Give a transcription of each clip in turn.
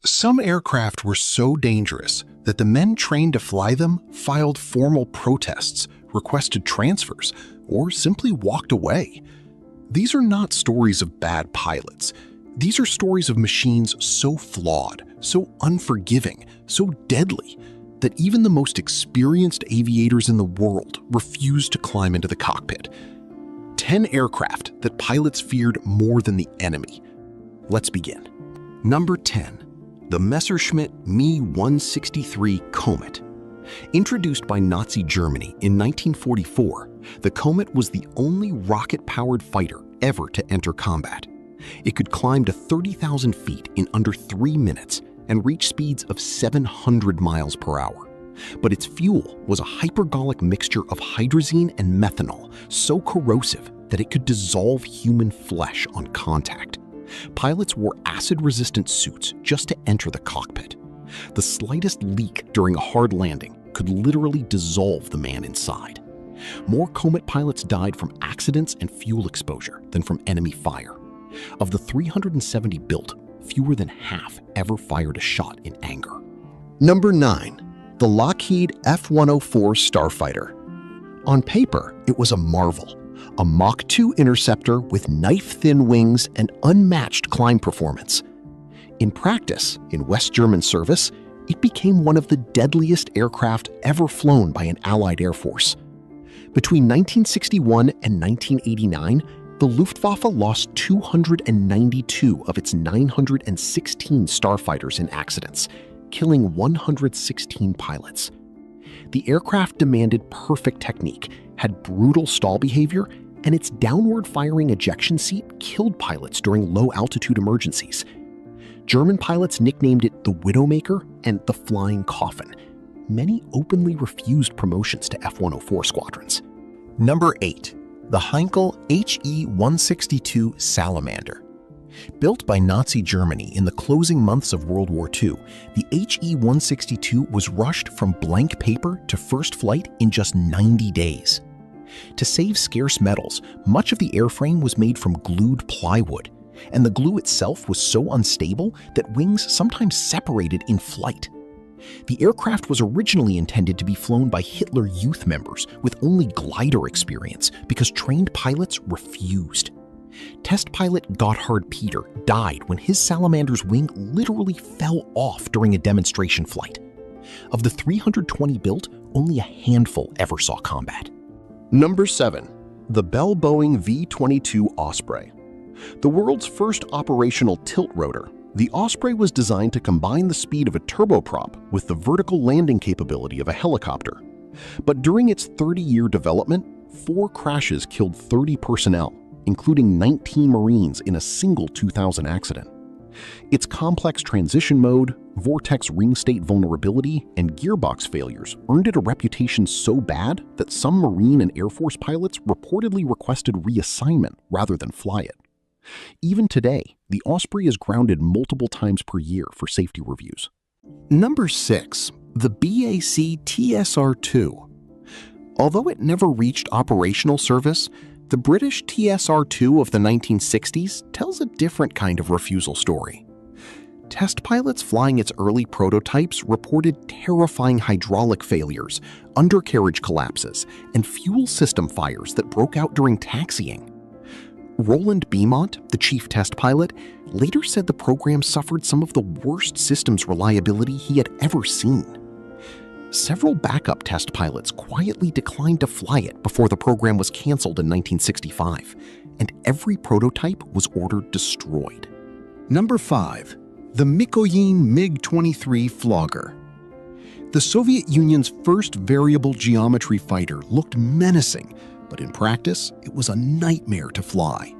Some aircraft were so dangerous that the men trained to fly them filed formal protests, requested transfers, or simply walked away. These are not stories of bad pilots. These are stories of machines so flawed, so unforgiving, so deadly, that even the most experienced aviators in the world refused to climb into the cockpit. 10 aircraft that pilots feared more than the enemy. Let's begin. Number 10. The Messerschmitt Me 163 Komet. Introduced by Nazi Germany in 1944, the Komet was the only rocket-powered fighter ever to enter combat. It could climb to 30,000 feet in under 3 minutes and reach speeds of 700 miles per hour. But its fuel was a hypergolic mixture of hydrazine and methanol, so corrosive that it could dissolve human flesh on contact. Pilots wore acid-resistant suits just to enter the cockpit. The slightest leak during a hard landing could literally dissolve the man inside. More Komet pilots died from accidents and fuel exposure than from enemy fire. Of the 370 built, fewer than half ever fired a shot in anger. Number 9. The Lockheed F-104 Starfighter. On paper, it was a marvel. A Mach 2 interceptor with knife-thin wings and unmatched climb performance. In practice, in West German service, it became one of the deadliest aircraft ever flown by an Allied Air Force. Between 1961 and 1989, the Luftwaffe lost 292 of its 916 starfighters in accidents, killing 116 pilots. The aircraft demanded perfect technique, had brutal stall behavior, and its downward-firing ejection seat killed pilots during low-altitude emergencies. German pilots nicknamed it the Widowmaker and the Flying Coffin. Many openly refused promotions to F-104 squadrons. Number 8. The Heinkel He 162 Salamander. Built by Nazi Germany in the closing months of World War II, the He 162 was rushed from blank paper to first flight in just 90 days. To save scarce metals, much of the airframe was made from glued plywood, and the glue itself was so unstable that wings sometimes separated in flight. The aircraft was originally intended to be flown by Hitler Youth members with only glider experience because trained pilots refused. Test pilot Gotthard Peter died when his Salamander's wing literally fell off during a demonstration flight. Of the 320 built, only a handful ever saw combat. Number 7. The Bell-Boeing V-22 Osprey. The world's first operational tilt-rotor, the Osprey was designed to combine the speed of a turboprop with the vertical landing capability of a helicopter. But during its 30-year development, 4 crashes killed 30 personnel, including 19 Marines in a single 2000 accident. Its complex transition mode, vortex ring state vulnerability, and gearbox failures earned it a reputation so bad that some Marine and Air Force pilots reportedly requested reassignment rather than fly it. Even today, the Osprey is grounded multiple times per year for safety reviews. Number 6. The BAC TSR-2. Although it never reached operational service, the British TSR-2 of the 1960s tells a different kind of refusal story. Test pilots flying its early prototypes reported terrifying hydraulic failures, undercarriage collapses, and fuel system fires that broke out during taxiing. Roland Beaumont, the chief test pilot, later said the program suffered some of the worst systems reliability he had ever seen. Several backup test pilots quietly declined to fly it before the program was canceled in 1965, and every prototype was ordered destroyed. Number 5. The Mikoyan MiG-23 Flogger. The Soviet Union's first variable geometry fighter looked menacing, but in practice, it was a nightmare to fly.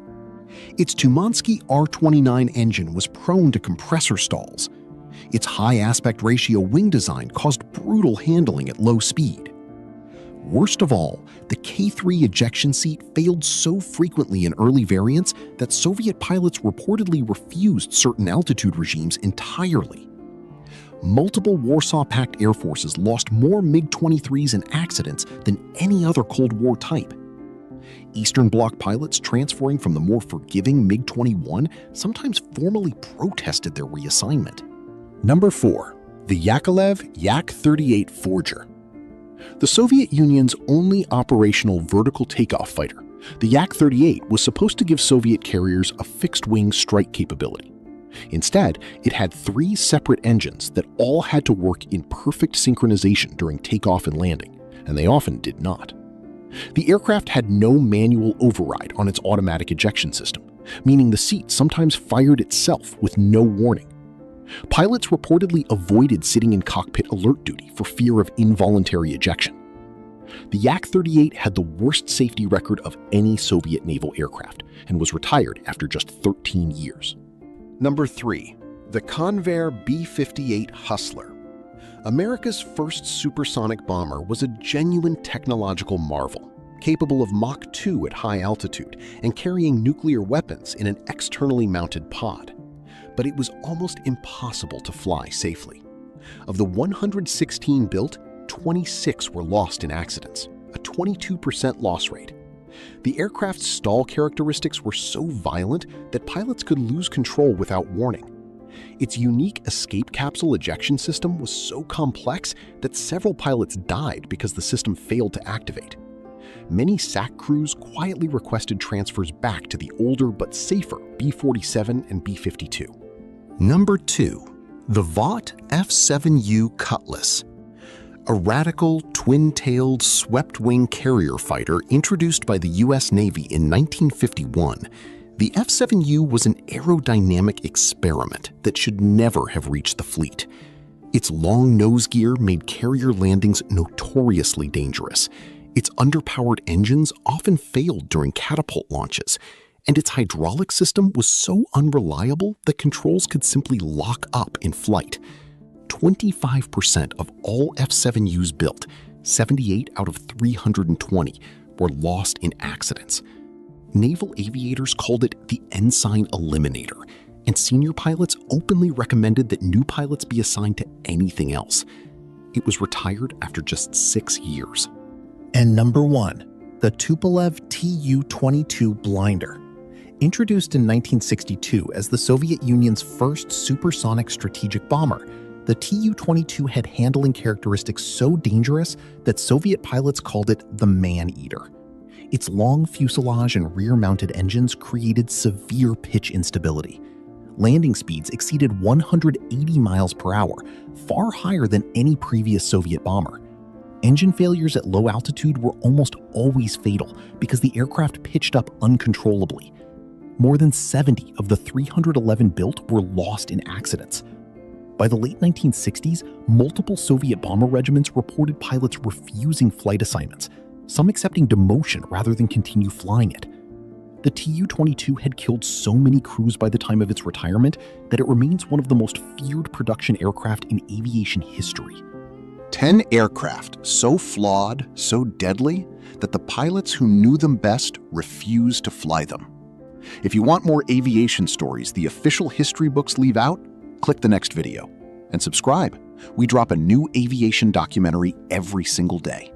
Its Tumansky R-29 engine was prone to compressor stalls. Its high aspect ratio wing design caused brutal handling at low speed. Worst of all, the K3 ejection seat failed so frequently in early variants that Soviet pilots reportedly refused certain altitude regimes entirely. Multiple Warsaw Pact air forces lost more MiG-23s in accidents than any other Cold War type. Eastern Bloc pilots transferring from the more forgiving MiG-21 sometimes formally protested their reassignment. Number 4. The Yakovlev Yak-38 Forger. The Soviet Union's only operational vertical takeoff fighter, the Yak-38 was supposed to give Soviet carriers a fixed-wing strike capability. Instead, it had 3 separate engines that all had to work in perfect synchronization during takeoff and landing, and they often did not. The aircraft had no manual override on its automatic ejection system, meaning the seat sometimes fired itself with no warning. Pilots reportedly avoided sitting in cockpit alert duty for fear of involuntary ejection. The Yak-38 had the worst safety record of any Soviet naval aircraft and was retired after just 13 years. Number 3. The Convair B-58 Hustler. America's first supersonic bomber was a genuine technological marvel, capable of Mach 2 at high altitude and carrying nuclear weapons in an externally mounted pod. But it was almost impossible to fly safely. Of the 116 built, 26 were lost in accidents, a 22% loss rate. The aircraft's stall characteristics were so violent that pilots could lose control without warning. Its unique escape capsule ejection system was so complex that several pilots died because the system failed to activate. Many SAC crews quietly requested transfers back to the older but safer B-47 and B-52. Number 2. The Vought F-7U Cutlass. A radical, twin-tailed, swept-wing carrier fighter introduced by the U.S. Navy in 1951, the F-7U was an aerodynamic experiment that should never have reached the fleet. Its long nose gear made carrier landings notoriously dangerous. Its underpowered engines often failed during catapult launches, and its hydraulic system was so unreliable that controls could simply lock up in flight. 25% of all F-7Us built, 78 out of 320, were lost in accidents. Naval aviators called it the Ensign Eliminator, and senior pilots openly recommended that new pilots be assigned to anything else. It was retired after just 6 years. And number 1, the Tupolev Tu-22 Blinder. Introduced in 1962 as the Soviet Union's first supersonic strategic bomber, the Tu-22 had handling characteristics so dangerous that Soviet pilots called it the man-eater. Its long fuselage and rear-mounted engines created severe pitch instability. Landing speeds exceeded 180 miles per hour, far higher than any previous Soviet bomber. Engine failures at low altitude were almost always fatal because the aircraft pitched up uncontrollably. More than 70 of the 311 built were lost in accidents. By the late 1960s, multiple Soviet bomber regiments reported pilots refusing flight assignments, some accepting demotion rather than continue flying it. The Tu-22 had killed so many crews by the time of its retirement that it remains one of the most feared production aircraft in aviation history. 10 aircraft so flawed, so deadly, that the pilots who knew them best refused to fly them. If you want more aviation stories the official history books leave out, click the next video and subscribe. We drop a new aviation documentary every single day.